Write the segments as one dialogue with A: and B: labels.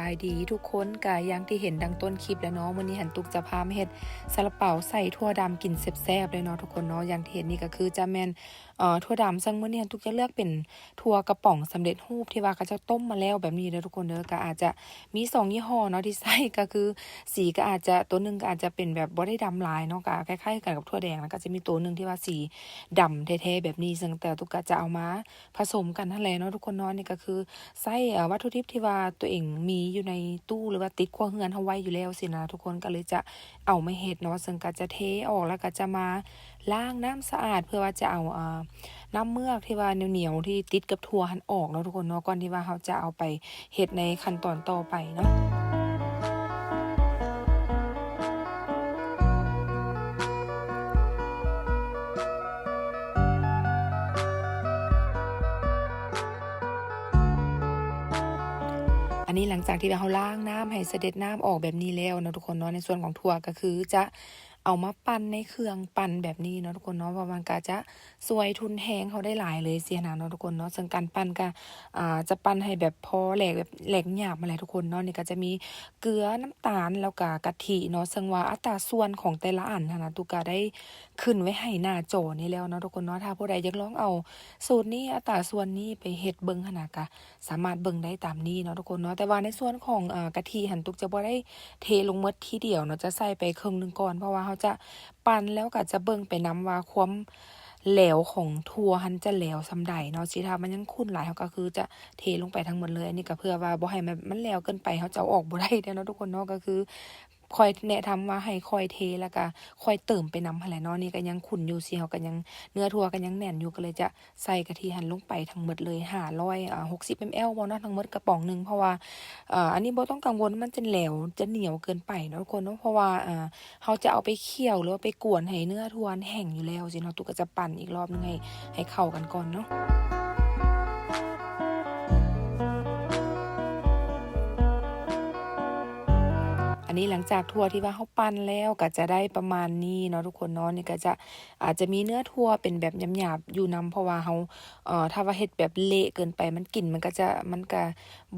A: ายดีทุกคนกะอย่างที่เห็นดังต้นคลิปแล้วเนาะมื้อนี้หันตุกจะพามาเฮ็ดซาลาเปาใส่ถั่วดำกินแซ่บๆเลยเนาะทุกคนเนาะอย่างที่เห็นนี่ก็คือจะแม่นถั่วดำซึ่งมื้อนี้หันตุกจะเลือกเป็นถั่วกระป๋องสำเร็จรูปที่ว่าเขาจะต้มมาแล้วแบบนี้เด้อทุกคนเด้อก็อาจจะมี2ยี่ห้อเนาะที่ใส่ก็คือสีก็อาจจะตัวหนึงก็อาจจะเป็นแบบบ่ได้ดำหลายเนาะก็คล้ายๆกันกับถั่วแดงแล้วก็จะมีตัวหนึงที่ว่าสีดำแท้ๆแบบนี้ซึ่งแต่ตุกก็จะเอามาผสมกันนั่นแหละเนาะทุกคนเนาะนี่ก็คือใส่วัตถุดิบที่ว่าตัวเองมีอยู่ในตู้หรือว่าติดครัวเรือนเฮาไว้อยู่แล้วสินะทุกคนก็เลยจะเอามาเฮ็ดเนาะซึ่งก็จะเทออกแล้วก็จะมาล้างน้ำสะอาดเพื่อว่าจะเอาน้ำเมือกที่ว่าเหนียวๆที่ติดกับถั่วหันออกเนาะทุกคนเนาะก่อนที่ว่าเราจะเอาไปเฮ็ดในขั้นตอนต่อไปเนาะอันนี้หลังจากที่เราล้างน้ำให้เสด็จน้ำออกแบบนี้แล้วเนาะทุกคนเนาะในส่วนของถั่วก็คือจะเอามาปั่นในเครื่องปั่นแบบนี้เนาะทุกคนเนาะเพราะมันก็จะสวยทุนแฮงเขาได้หลายเลยเสียนะเนาะทุกคนเนาะซึ่งการปั่นก็จะปั่นให้แบบพอแหลกแบบแหลกหยาบมาเลยทุกคนเนาะนี่ก็จะมีเกลือน้ำตาลแล้วก็กะทิเนาะซึ่งว่าอัตราส่วนของแต่ละอันนะตุกก็ได้ขึ้นไว้ให้หน้าจอนี่แล้วเนาะทุกคนเนาะถ้าผู้ใดอยากลองเอาสูตรนี้อัตราส่วนนี้ไปเฮ็ดเบิ่งหั้นน่ะก็สามารถเบิ่งได้ตามนี้เนาะทุกคนเนาะแต่ว่าในส่วนของกะทิหันตุกจะบ่ได้เทลงหมดทีเดียวเนาะจะใส่ไปครึ่งหนึงก่อนเพราะว่าเขาจะปั่นแล้วก็จะเบิ่งไปนำว่าความแหลวของถั่วหันจะแหลวส่ำใดเนาะสิถ้ามันยังข้นหลายเขาก็คือจะเทลงไปทั้งหมดเลยอันนี้ก็เพื่อว่าบ่ให้มันแหลวเกินไปเขาจะเอาออกบ่ได้เด้อเนาะทุกคนเนาะก็คือคอยแนะนำว่าให้คอยเทแล้วก็คอยเติมไปนำหั้นแหละเนาะนี่ก็ยังขุ่นอยู่สิเขาก็ยังเนื้อถั่วก็ยังแน่นอยู่ก็เลยจะใส่กะทิหันลงไปทั้งหมดเลย560 ml บ่เนาะทั้งหมดกระป๋องหนึงเพราะว่าอันนี้บ่ต้องกังวลว่ามันจะแหลวจะเหนียวเกินไปเนาะทุกคนเนาะเพราะว่าเราจะเอาไปเคี่ยวหรือว่าไปกวนให้เนื้อถั่วแห้งอยู่แล้วสิเนาะตุกก็จะปั่นอีกรอบนึงให้เข้ากันก่อนเนาะ อันนี้หลังจากถั่วที่ว่าเขาปั้นแล้วก็จะได้ประมาณนี้เนาะทุกคนเนาะนี่ก็จะอาจจะมีเนื้อถั่วเป็นแบบหยาบๆอยู่นำเพราะว่าเขาถ้าว่าเฮ็ดแบบเละเกินไปมันกลิ่นมันก็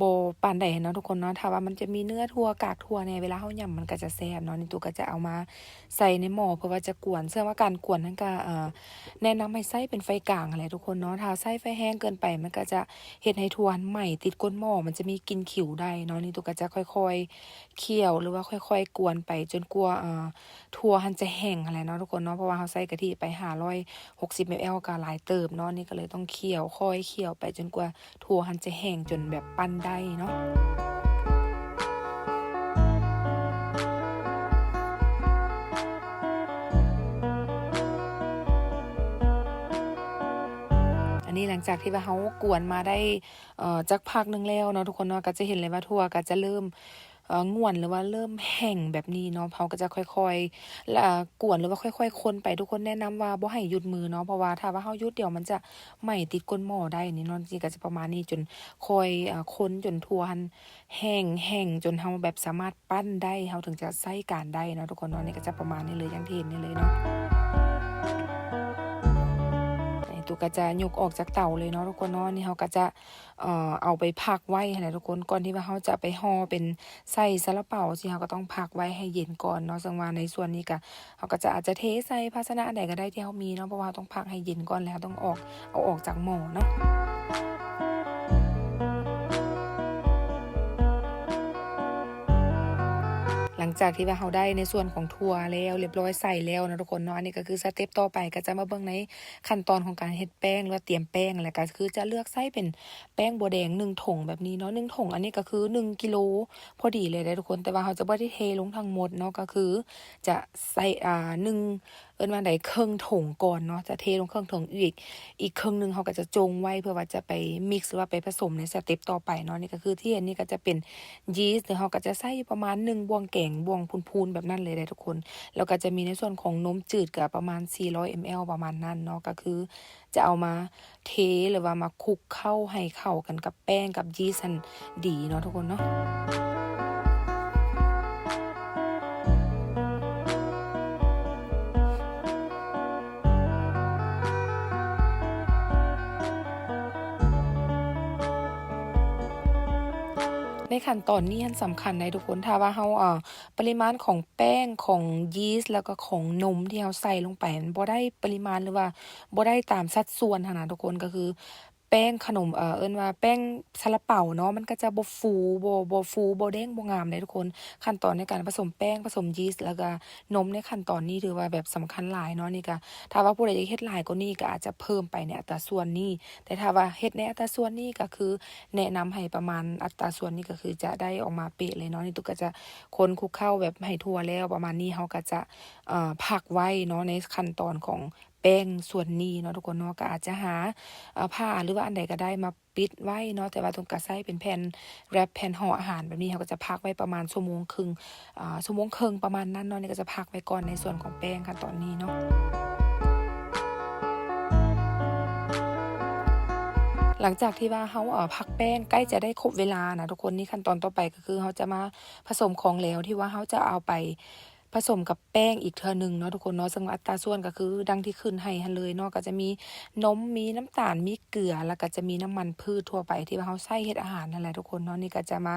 A: บ่ปานใดเนาะทุกคนเนาะถ้าว่ามันจะมีเนื้อถั่วกากถั่วเนี่ยเวลาเขาหย่ำมันก็จะแซ่บเนาะนี่ตัวก็จะเอามาใส่ในหม้อเพื่อว่าจะกวนซึ่งว่าการกวนนั้นก็แนะนำให้ใช้เป็นไฟกลางนั่นแหละทุกคนเนาะถ้าใช้ไฟแห้งเกินไปมันก็จะเฮ็ดให้ถั่วไหม้ติดก้นหม้อมันจะมีกลิ่นขิวได้เนาะนี่ตัวก็จะค่อยๆเคี่ยวหรือว่าค่อยๆกวนไปจนกว่าถั่วหันจะแห้งอะไรเนาะทุกคนเนาะเพราะว่าเราใส่กะทิไป560 ml ก็หลายเติบเนาะนี่ก็เลยต้องเคี่ยวค่อยเคี่ยวไปจนกว่าถั่วหันจะแห้งจนแบบปั้นได้เนาะอันนี้หลังจากที่ว่าเรากวนมาได้จักพักหนึ่งแล้วเนาะทุกคนเนาะก็จะเห็นเลยว่าถั่วก็จะเริ่มง่วนหรือว่าเริ่มแห้งแบบนี้เนาะเขาก็จะค่อยๆกวนหรือว่าค่อยๆคนไปทุกคนแนะนำว่าบ่ให้หยุดมือเนาะเพราะว่าถ้าว่าเราหยุดเดี๋ยวมันจะไหม้ติดก้นหม้อได้นี่เนาะจริงๆก็จะประมาณนี้จนค่อยคนจนถั่วหันแห้งๆจนเราแบบสามารถปั้นได้เราถึงจะใช้การได้เนาะทุกคนเนาะนี่ก็จะประมาณนี้เลยอย่างที่เห็นนี่เลยเนาะ ตุกก็จะยกออกจากเตาเลยเนาะทุกคนเนาะนี่เราก็จะเอาไปพักไว้หั่นแหละทุกคนก่อนที่ว่าเราจะไปห่อเป็นไส้ซาลาเปาสิเราก็ต้องพักไว้ให้เย็นก่อนเนาะซึ่งว่าในส่วนนี้ก็เราก็จะอาจจะเทใส่ภาชนะใดก็ได้ที่เรามีเนาะเพราะว่าต้องพักให้เย็นก่อนแล้วต้องเอาออกจากหม้อเนาะ หลังจากที่ว่าเราได้ในส่วนของถั่วแล้วเรียบร้อยใส่แล้วนะทุกคนเนาะอันนี้ก็คือสเต็ปต่อไปก็จะมาเบิ่งในขั้นตอนของการเฮ็ดแป้งหรือว่าเตรียมแป้งแล้วก็คือจะเลือกใช้เป็นแป้งบัวแดง1ถุงแบบนี้เนาะ1ถุงอันนี้ก็คือ1กิโลพอดีเลยเด้อทุกคนแต่ว่าเราจะบ่ได้เทลงทั้งหมดเนาะก็คือจะใส่1เอิ้นว่าใดครึ่งถุงก่อนเนาะจะเทลงครึ่งถุงอีกครึ่งหนึงเราก็จะจงไว้เพื่อว่าจะไปมิกซ์หรือว่าไปผสมในสเต็ปต่อไปเนาะนี่ก็คือที่อันนี้ก็จะเป็นยีสต์เราก็จะใส่ประมาณ1บวงแกงบวงพูนๆแบบนั้นเลยเด้อทุกคนแล้วก็จะมีในส่วนของนมจืดก็ประมาณ400 ml ประมาณนั้นเนาะก็คือจะเอามาเทหรือว่ามาคลุกเข้าให้เข้ากันกับแป้งกับยีสต์ให้ดีเนาะทุกคนเนาะ ห ในขั้นตอนนี้สำคัญนะทุกคนถ้าว่าเราปริมาณของแป้งของยีสต์แล้วก็ของนมที่เราใส่ลงไปมันบ่ได้ปริมาณหรือว่าบ่ได้ตามสัดส่วนหั้นน่ะทุกคนก็คือแป้งขนมเอิ้นว่าแป้งซาลาเปาเนาะมันก็จะบ่ฟูบ่ฟูบ่แดงบ่งามเด้ทุกคนขั้นตอนในการผสมแป้งผสมยีสต์แล้วก็นมในขั้นตอนนี้ถือว่าแบบสำคัญหลายเนาะนี่ก็ถ้าว่าผู้ใดอยากเฮ็ดหลายกว่านี้ก็อาจจะเพิ่มไปในอัตราส่วนนี้แต่ถ้าว่าเฮ็ดในอัตราส่วนนี้ก็คือแนะนำให้ประมาณอัตราส่วนนี้ก็คือจะได้ออกมาเป๊ะเลยเนาะนี่ตุ๊กก็จะคนคลุกเข้าแบบให้ทั่วแล้วประมาณนี้เราก็จะพักไว้เนาะในขั้นตอนของแป้งส่วนนี้เนาะทุกคนเนาะก็อาจจะหาผ้าหรือว่าอันใดก็ได้มาปิดไว้เนาะแต่ว่าตรงกระใส่เป็นแผ่นแรปแผ่นห่ออาหารแบบนี้เราก็จะพักไว้ประมาณชั่วโมงครึ่งชั่วโมงครึ่งประมาณนั้นเนาะนี่ก็จะพักไว้ก่อนในส่วนของแป้งขั้นตอนนี้เนาะหลังจากที่ว่าเราพักแป้งใกล้จะได้ครบเวลานะทุกคนนี่ขั้นตอนต่อไปก็คือเราจะมาผสมของเหลวที่ว่าเราจะเอาไปผสมกับแป้งอีกเทื่อหนึ่งเนาะทุกคนเนาะซึ่งอัตราส่วนก็คือดังที่ขึ้นให้หั้นเลยเนาะก็จะมีนมมีน้ำตาลมีเกลือแล้วก็จะมีน้ำมันพืชทั่วไปที่ว่าเราใส่เฮ็ดอาหารนั่นแหละทุกคนเนาะนี่ก็จะมา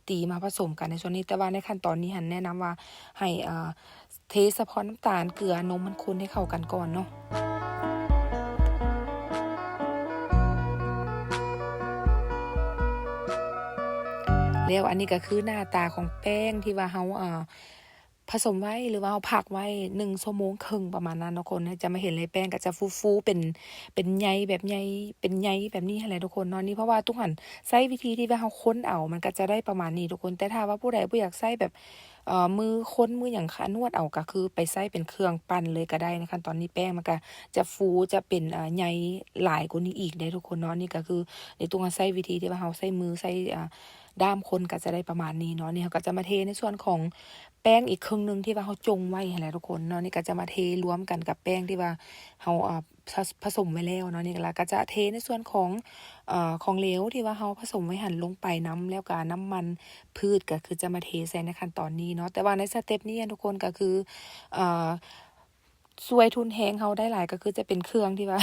A: ตีมาผสมกันในส่วนนี้แต่ว่าในขั้นตอนนี้หันแนะนำว่าให้เทเฉพาะน้ำตาลเกลือนมมันคนให้เข้ากันก่อนเนาะ แล้วอันนี้ก็คือหน้าตาของแป้งที่ว่าเราผสมไว้หรือว่าเราพักไว้1ชั่วโมงครึ่งประมาณนั้นทุกคนจะมาเห็นเลยแป้งก็จะฟูๆเป็นใยแบบใยเป็นใยแบบนี้หั่นแหละทุกคนเนาะนี่เพราะว่าทุกหั้นใช้วิธีที่ว่าเราค้นเอามันก็จะได้ประมาณนี้ทุกคนแต่ถ้าว่าผู้ใดบ่อยากใช้แบบมือค้นมือหยังคะนวดเอาก็คือไปใช้เป็นเครื่องปั้นเลยก็ได้ในขั้นตอนนี้แป้งมันก็จะฟูจะเป็นใยหลายกว่านี้อีกเด้ทุกคนเนาะนี่ก็คือในตรงใช้วิธีที่ว่าเราใช้มือใช้ด้ามคนก็จะได้ประมาณนี้เนาะนี่เขาก็จะมาเทในส่วนของแป้งอีกครึ่งหนึ่งที่ว่าเขาจงไว้หั่นแหละทุกคนเนาะนี่ก็จะมาเทรวมกันกับแป้งที่ว่าเขาผสมไว้แล้วเนาะนี่แล้วก็จะเทในส่วนของของเหลวที่ว่าเขาผสมไว้หั่นลงไปน้ำแล้วก็น้ำมันพืชก็คือจะมาเทใส่ในขั้นตอนนี้เนาะแต่ว่าในสเต็ปนี้ทุกคนก็คือเอ่อช่วยทุนแรงเราได้หลายก็คือจะเป็นเครื่องที่ว่า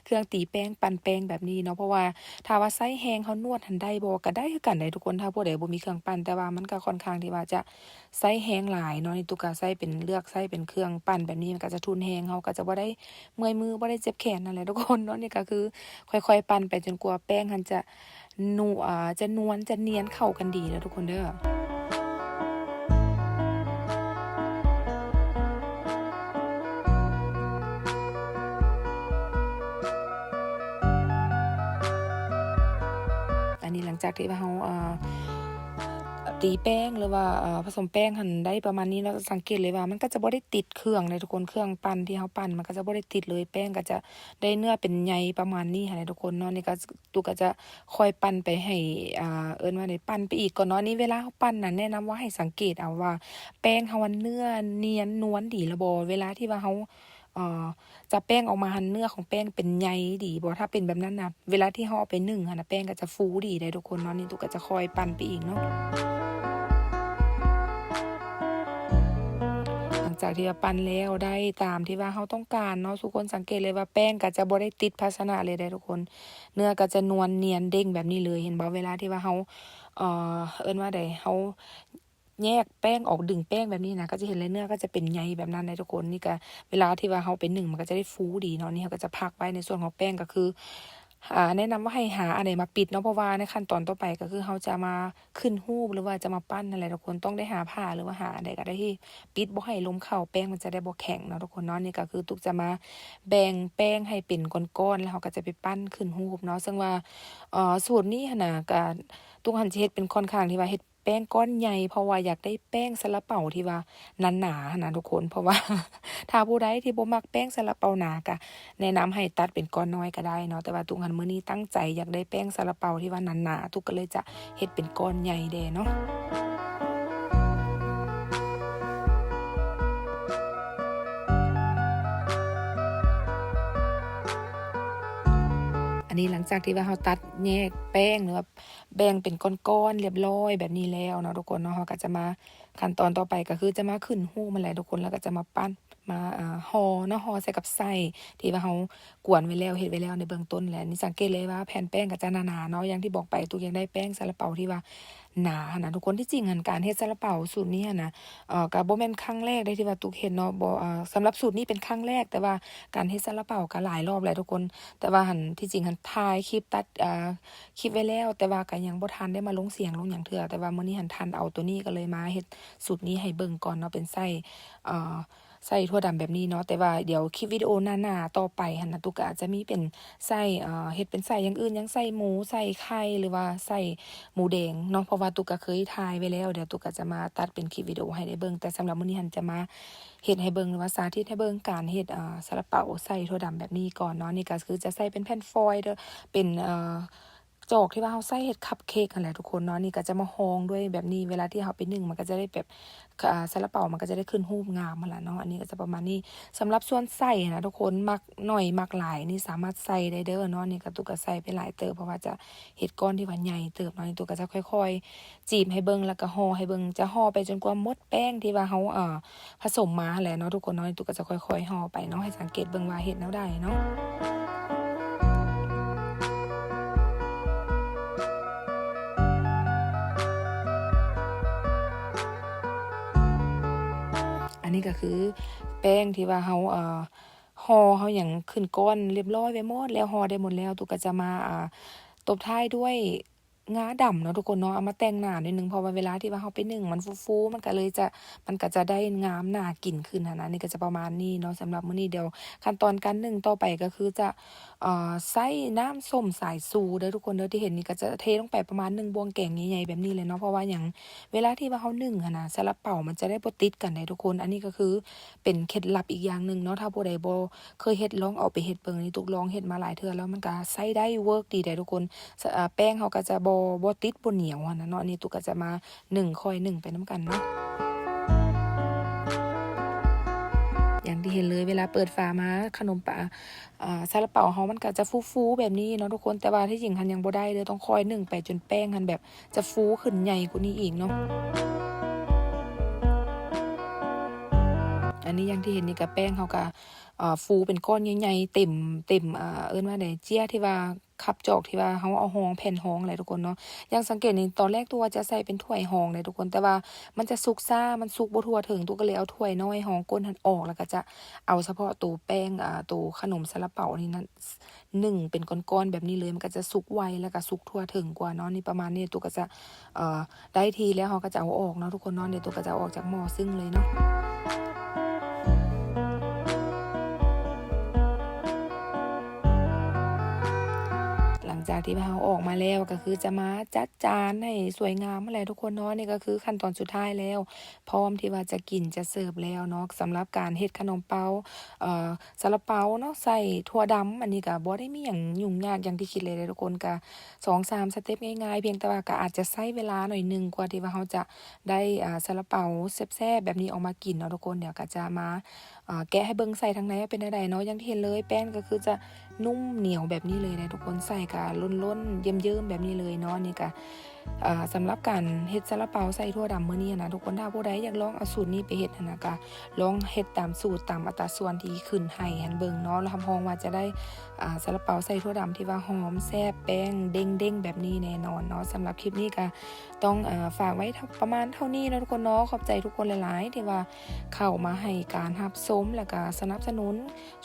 A: เครื่องตีแป้งปั้นแป้งแบบนี้เนาะเพราะว่าถ้าว่าไส้แห้งเขานวดหันได้บ่ก็ได้คือกันได้ทุกคนถ้าผู้ใดบ่มีเครื่องปั้นแต่ว่ามันก็ค่อนข้างที่ว่าจะไส้แห้งหลายเนาะนี่ตุกก็ไส้เป็นเลือกไส้เป็นเครื่องปั้นแบบนี้มันก็จะทุนแรงเราก็จะบ่ได้เมื่อยมือบ่ได้เจ็บแขนนั่นแหละทุกคนเนาะนี่ก็คือค่อยๆปั้นไปจนกว่าแป้งมันจะจะนวลจะเนียนเข้ากันดีแล้วทุกคนเด้อ อันนี้หลังจากที่ว่าเราตีแป้งหรือว่าผสมแป้งหั่นได้ประมาณนี้เราสังเกตเลยว่ามันก็จะบ่ได้ติดเครื่องเลยทุกคนเครื่องปั้นที่เราปั้นมันก็จะบ่ได้ติดเลยแป้งก็จะได้เนื้อเป็นใยประมาณนี้ค่ะทุกคนเนาะนี่ก็ตุกก็จะคอยปั้นไปให้เอิ้นว่าได้ปั้นไปอีกก่อนเนาะนี่เวลาเราปั้นน่ะแนะนำว่าให้สังเกตเอาว่าแป้งเราว่าเนื้อเนียนนวลดีแล้วบ่เวลาที่ว่าเราเอ่อ จะแป้งออกมาหันเนื้อของแป้งเป็นใยดีบ่ถ้าเป็นแบบนั้นนะเวลาที่เราเอาไปนึ่งหันน่ะแป้งก็จะฟูดีได้ทุกคนเนาะนี่ตุกก็จะคอยปั่นไปอีกเนาะหลังจากที่ว่าปั่นแล้วได้ตามที่ว่าเราต้องการเนาะทุกคนสังเกตเลยว่าแป้งก็จะบ่ได้ติดภาชนะเลยได้ทุกคนเนื้อก็จะนวลเนียนเด้งแบบนี้เลยเห็นบ่เวลาที่ว่าเราเอิ้นว่าใดเราแยกแป้งออกดึงแป้งแบบนี้นะก็จะเห็นเลยเนื้อก็จะเป็นใยแบบนั้นเลยทุกคนนี่ก็เวลาที่ว่าเราไปนึ่งมันก็จะได้ฟูดีเนาะนี่เราก็จะพักไว้ในส่วนของแป้งก็คือแนะนำว่าให้หาอันไหนมาปิดเนาะเพราะว่าในขั้นตอนต่อไปก็คือเราจะมาขึ้นรูปหรือว่าจะมาปั้นนั่นแหละทุกคนต้องได้หาผ้าหรือว่าหาอันใดก็ได้ที่ปิดบ่ให้ลมเข้าแป้งมันจะได้บ่แข็งเนาะทุกคนเนาะนี่ก็คือตุกจะมาแบ่งแป้งให้เป็นก้อนๆแล้วเราก็จะไปปั้นขึ้นรูปเนาะซึ่งว่าสูตรนี้หั้นน่ะก็ตุกหั้นสิเฮ็ดเป็นค่อนข้างที่ว่าเฮ็ดแป้งก้อนใหญ่เพราะว่าอยากได้แป้งซาลาเปาที่ว่าหนาๆหั้นนะทุกคนเพราะว่า ถ้าผู้ใดที่บ่มักแป้งซาลาเปาหนาก็แนะนำให้ตัดเป็นก้อนน้อยก็ได้เนาะแต่ว่าตุกหั้นมื้อนี้ตั้งใจอยากได้แป้งซาลาเปาที่ว่าหนาๆตุกก็เลยจะเฮ็ดเป็นก้อนใหญ่แด่เนาะ อันนี้หลังจากที่ว่าเราตัดแยกแป้งหรือว่าแบ่งเป็นก้อนๆเรียบร้อยแบบนี้แล้วเนาะทุกคนเนาะเราก็จะมาขั้นตอนต่อไปก็คือจะมาขึ้นรูปมันแหละทุกคนแล้วก็จะมา มาห่อเนาะห่อใส่กับไส้ที่ว่าเฮากวนไว้แล้วเฮ็ดไว้แล้วในเบื้องต้นแล้วนี่สังเกตเลยว่าแผ่นแป้งก็จะหนาๆเนาะอย่างที่บอกไปตุกยังได้แป้งซาลาเปาที่ว่าหนานะทุกคนที่จริงหันการเฮ็ดซาลาเปาสูตรนี้นะก็บ่แม่นครั้งแรกได้ที่ว่าตุกเฮ็ดเนาะบ่สำหรับสูตรนี้เป็นครั้งแรกแต่ว่าการเฮ็ดซาลาเปาก็หลายรอบแล้วทุกคนแต่ว่าหันที่จริงหันถ่ายคลิปตัดคลิปไว้แล้วแต่ว่าก็ยังบ่ทันได้มาลงเสียงลงหยังเทื่อแต่ว่ามื้อนี้หันทันเอาตัวนี้ก็เลยมาเฮ็ดสูตรนี้ให้เบิ่งก่อนเนาะเป็นไส้ใส่ถั่วดำแบบนี้เนาะแต่ว่าเดี๋ยวคลิปวิดีโอหน้าๆต่อไปหันนะตุกก็อาจจะมีเป็นไส้เฮ็ดเป็นไส้อย่างอื่นอย่างไส้หมูใส่ไข่หรือว่าไส้หมูแดงเนาะเพราะว่าตุกก็เคยถ่ายไว้แล้วเดี๋ยวตุกก็จะมาตัดเป็นคลิปวิดีโอให้ได้เบิ่งแต่สำหรับมื้อนี้หันจะมาเฮ็ดให้เบิ่งหรือว่าสาธิตให้เบิ่งการเฮ็ดซาลาเปาใส่ถั่วดำแบบนี้ก่อนเนาะนี่ก็คือจะใส่เป็นแผ่นฟอยล์เด้อเป็นจอกที่ว่าเราใส่เฮ็ดคัพเค้กนั่นแหละทุกคนเนาะนี่ก็จะมาห้องด้วยแบบนี้เวลาที่เราไปนึ่งมันก็จะได้แบบซาลาเปามันก็จะได้ขึ้นรูปงามหั่นล่ะเนาะอันนี้ก็จะประมาณนี้สำหรับส่วนไส้นะทุกคนมักหน่อยมักหลายนี่สามารถใส่ได้เด้อเนาะนี่ก็ตุกก็ใส่ไปหลายเติบเพราะว่าจะเฮ็ดก้อนที่ว่าใหญ่เติบเนาะนี่ตุกก็จะค่อยๆจีบให้เบิ่งแล้วก็ห่อให้เบิ่งจะห่อไปจนกว่าหมดแป้งที่ว่าเราผสมมาแหละเนาะทุกคนเนาะตุกก็จะค่อยๆห่อไปเนาะให้สังเกตเบิ่งว่าเฮ็ดแนวใดเนาะ อันนี้ก็คือแป้งที่ว่าเราห่อเราหยังขึ้นก้อนเรียบร้อยไว้หมดแล้วห่อได้หมดแล้วตุกก็จะมาตบท้ายด้วยงาดำเนาะทุกคนเนาะเอามาแต่งหน้านิดนึงเพราะว่าเวลาที่ว่าเราไปนึ่งมันฟูๆมันก็จะได้งามน่ากินขึ้นนะนี่ก็จะประมาณนี้เนาะสำหรับมื้อนี้เดี๋ยวขั้นตอนการนึ่งต่อไปก็คือจะใส่น้ำส้มสายชูเด้อทุกคนเด้อที่เห็นนี่ก็จะเทลงไปประมาณ1บวงแกงใหญ่ๆแบบนี้เลยเนาะเพราะว่าหยังเวลาที่ว่าเรานึ่งนะซาลาเปามันจะได้บ่ติดกันได้ทุกคนอันนี้ก็คือเป็นเคล็ดลับอีกอย่างนึงเนาะถ้าผู้ใดบ่เคยเฮ็ดลองเอาไปเฮ็ดเบิ่งนี่ตุกลองเฮ็ดมาหลายเทื่อแล้วมันก็ใช้ได้เวิร์กดีได้ทุกคนแป้งเขาก็จะบ่ติดบ่เหนียวนะเนาะนี่ตุกก็จะมานึ่งค่อยนึ่งไปนำกันเนาะอย่างที่เห็นเลยเวลาเปิดฝามาขนมปะซาลาเปาเฮามันก็จะฟูๆแบบนี้เนาะทุกคนแต่ว่าที่จริงหันยังบ่ได้เด้อต้องคอยนึ่งไปจนแป้งหันแบบจะฟูขึ้นใหญ่กว่านี้อีกเนาะ อันนี้อย่างที่เห็นนี่ก็แป้งเขาก็ฟูเป็นก้อนใหญ่ๆเต็มเอิ้นว่าไดเจี้ยที่ว่าคับจอกที่ว่าเขาเอาหองแผ่นหองอะไรทุกคนเนาะอย่างสังเกตนี่ตอนแรกตัวจะใส่เป็นถ้วยหองเลยทุกคนแต่ว่ามันจะสุกซ่ามันสุกบ่ทั่วถึงตัวก็เลยเอาถ้วยน้อยหองก้นหันออกแล้วก็จะเอาเฉพาะตัวแป้งตัวขนมซาลาเปานี่นั่นนึ่งเป็นก้อนๆแบบนี้เลยมันก็จะสุกไวแล้วก็สุกทั่วถึงกว่าเนาะนี่ประมาณนี้ตัวก็จะได้ทีแล้วเขาก็จะเอาออกเนาะทุกคนเนาะเดี๋ยวตัวก็จะเอาออกจากหม้อซึ่งเลยเนาะ หลังจากที่เราออกมาแล้วก็คือจะมาจัดจานให้สวยงามอะไรทุกคนเนาะนี่ก็คือขั้นตอนสุดท้ายแล้วพร้อมที่ว่าจะกินจะเสิร์ฟแล้วเนาะสำหรับการเฮ็ดขนมเปาซาลาเปาเนาะใส่ถั่วดำอันนี้ก็บ่ได้มีหยังยุ่งยากอย่างที่คิดเลยทุกคนก็2-3สเต็ปง่ายๆเพียงแต่ว่าก็อาจจะใช้เวลาหน่อยนึงกว่าที่ว่าเราจะได้ซาลาเปาแซ่บๆแบบนี้ออกมากินเนาะทุกคนเดี๋ยวก็จะมาแกะให้เบิ่งใส่ทางในว่าเป็นจั่งใดเนาะอย่างที่เห็นเลยแป้งก็คือจะนุ่มเหนียวแบบนี้เลยนะทุกคนใส่ก็ล้นๆเยิ้มๆแบบนี้เลยเนาะนี่ก็สำหรับการเฮ็ดซาลาเปาใส่ถั่วดำมื้อนี้นะทุกคนถ้าผู้ใดอยากลองเอาสูตรนี้ไปเฮ็ดนะก็ลองเฮ็ดตามสูตรตามอัตราส่วนที่ขึ้นให้หันเบิ่งเนาะแล้วรับรองว่าจะได้ซาลาเปาใส่ถั่วดำที่ว่าหอมแซ่บแป้งเด้งๆแบบนี้แน่นอนเนาะสำหรับคลิปนี้ก็ต้องฝากไว้ประมาณเท่านี้นะทุกคนเนาะขอบใจทุกคนหลายๆที่ว่าเข้ามาให้การรับชมแล้วก็สนับสนุน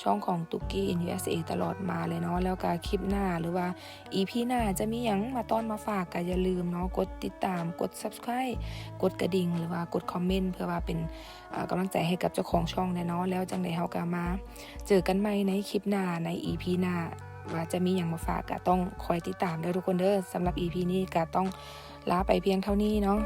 A: ช่องของตุกกี้ in USA ตลอดมาเลยเนาะแล้วก็คลิปหน้าหรือว่า EP หน้าจะมีหยังมาต้อนมาฝากก็อย่าลืมเนาะกดติดตามกด Subscribe กดกระดิ่งหรือว่ากดคอมเมนต์เพื่อว่าเป็นกำลังใจให้กับเจ้าของช่องแน่เนาะแล้วจังได๋เฮาก็มาเจอกันใหม่ในคลิปหน้าใน EP หน้าว่าจะมีหยังมาฝากก็ต้องคอยติดตามเด้อทุกคนเด้อสำหรับ EP นี้ก็ต้องลาไปเพียงเท่านี้เนาะ